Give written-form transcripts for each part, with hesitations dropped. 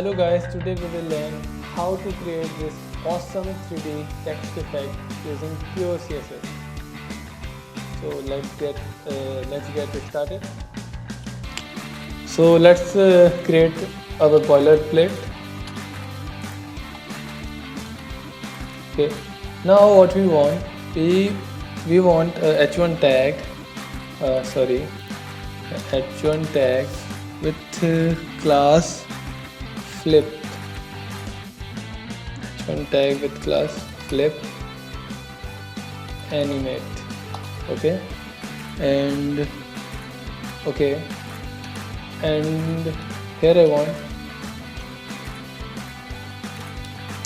Hello guys, today we will learn how to create this awesome 3D text effect using pure CSS. So let's get started. So let's create our boilerplate. Okay. Now what we want, we want a h1 tag. H1 tag with class flip. H1 tag with class flip animate. Okay, and here I want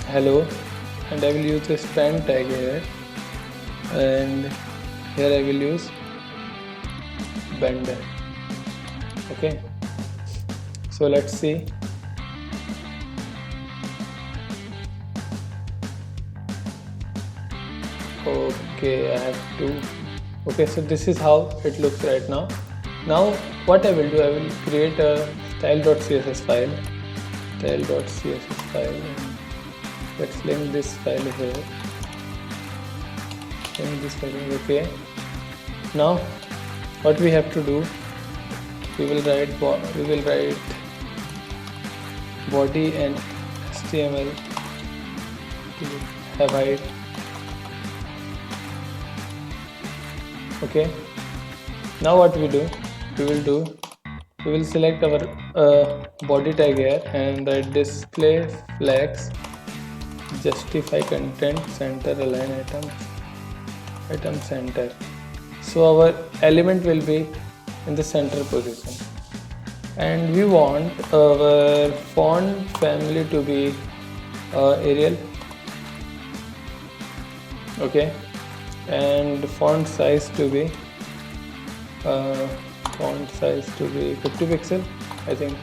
hello, and I will use the span tag here, and here I will use bender. Okay, so let's see. Okay, I have to. Okay, so this is how it looks right now. Now what I will do, I will create a style.css file, and let's link this file here. Okay. Now what we have to do, we will write body and HTML to have height. Okay, now what we will select our body tag here and write display flex justify content center align item center. So our element will be in the center position, and we want our font family to be Arial. Okay, and font size to be 50 pixel. I think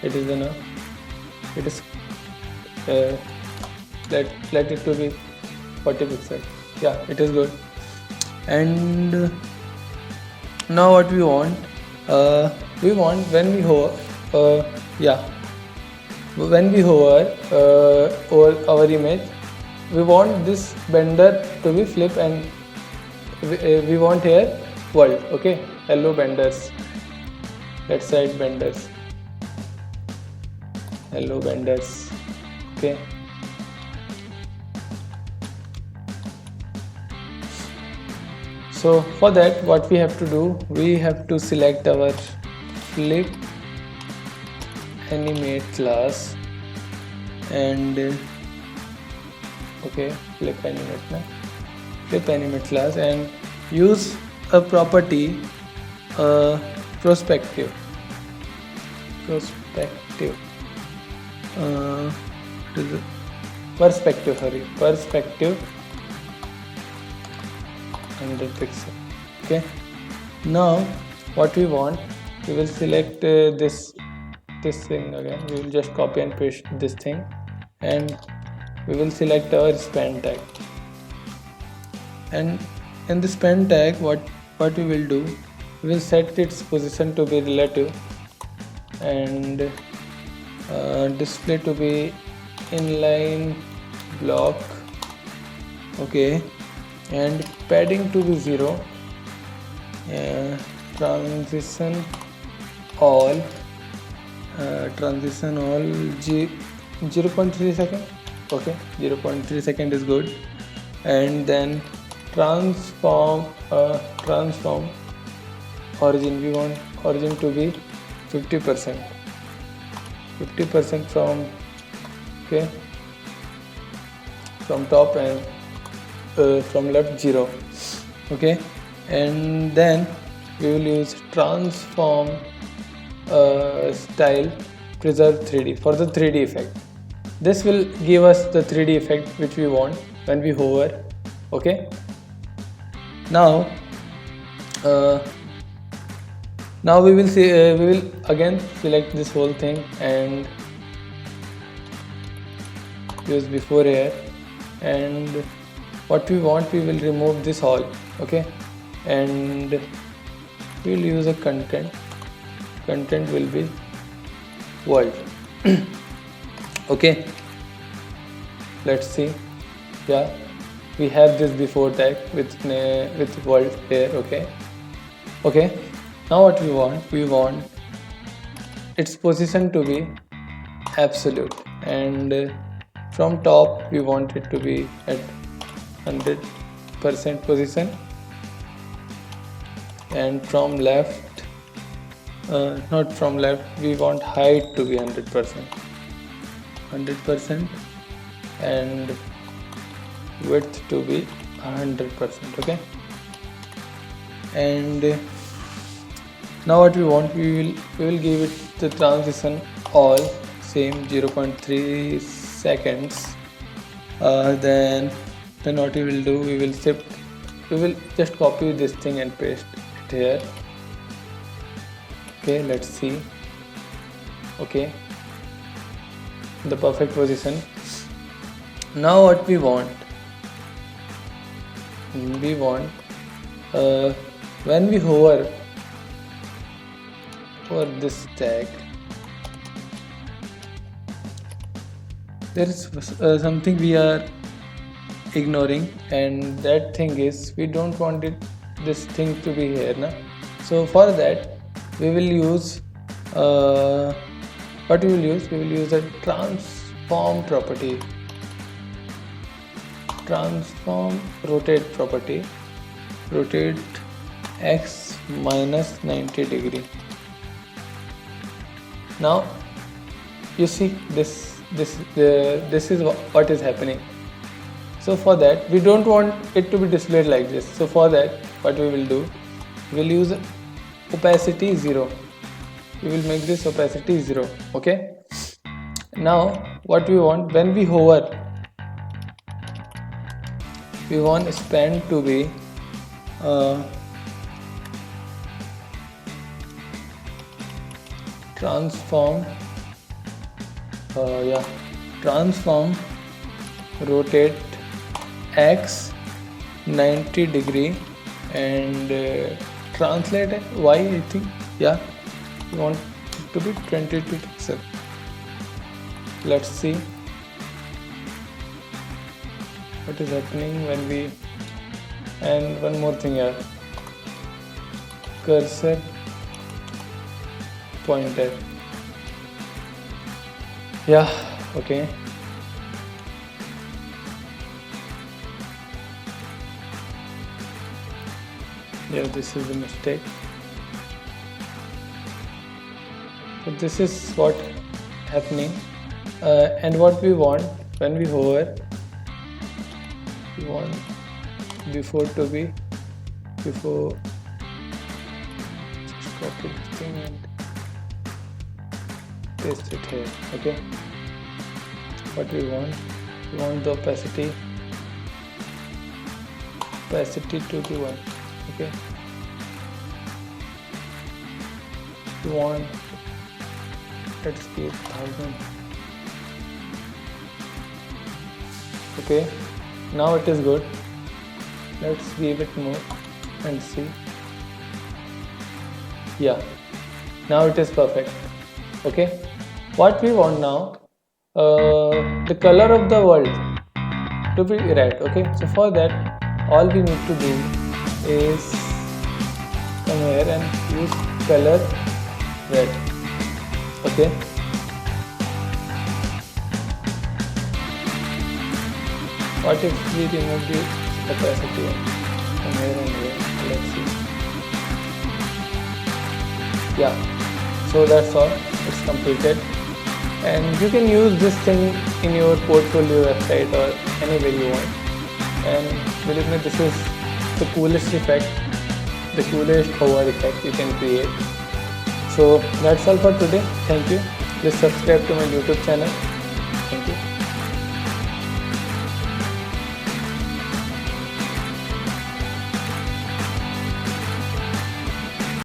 it is enough. It is let it to be 40 pixel. Yeah, it is good. And now what we want, when we hover over our image, we want this bender to be flip, and we want here world. Okay, hello benders. Let's write benders. Hello benders. Okay. So for that, what we have to do, we have to select our flip animate class, and flip animate class, and use a property perspective, perspective 100 pixel. Okay, now what we want, we will select this thing again. We will just copy and paste this thing, and we will select our span tag, and in the span tag what we will do, we will set its position to be relative, and display to be inline block. Okay, and padding to be 0, transition all 0.3 second. Okay, 0.3 second is good. And then transform origin, we want origin to be 50% from top, and from left 0. Okay, and then we will use transform style preserve 3D for the 3D effect. This will give us the 3D effect which we want when we hover. Okay, now we will see, we will again select this whole thing and use before here, and what we want, we will remove this all. Okay, and we will use a content will be world. Okay, let's see. Yeah, we have this before tag with world here. Okay, now what we want its position to be absolute, and from top we want it to be at 100% position, and from left, not from left, we want height to be 100%, and width to be 100%. Okay, and now what we want, we will give it the transition all same 0.3 seconds. Then what we will do, we will just copy this thing and paste it here. Okay, let's see. Okay, the perfect position. Now what we want when we hover for this tag, there is something we are ignoring, and that thing is we don't want this thing to be here now. So for that we will use what we will use, we will use a transform property, transform rotate property, rotate x minus 90 degree. Now you see this is what is happening. So for that, we don't want it to be displayed like this. So for that, what we will do, we will use opacity 0. We will make this opacity 0. Okay, now what we want, when we hover, we want span to be transform rotate x 90 degree and translate y, I think. Yeah, we want it to be 22 pixel. Let's see what is happening when we, and one more thing here, cursor pointer. Yeah, okay. Yeah, this is a mistake. So this is what happening, and what we want when we hover, we want before to be before. Just copy this thing and paste it here. Okay, what we want the opacity to be 1. Okay, we want, let's give 1000. Okay, now it is good. Let's give it more and see. Yeah, now it is perfect. Okay, what we want now, the color of the world to be red. Okay, so for that, all we need to do is come here and use color red. Okay, what if we remove the opacity from here and here? Let's see. Yeah, so that's all, it's completed, and you can use this thing in your portfolio website or anywhere you want. And believe me, this is the coolest effect, the coolest hover effect you can create. So that's all for today. Thank you. Please subscribe to my YouTube channel.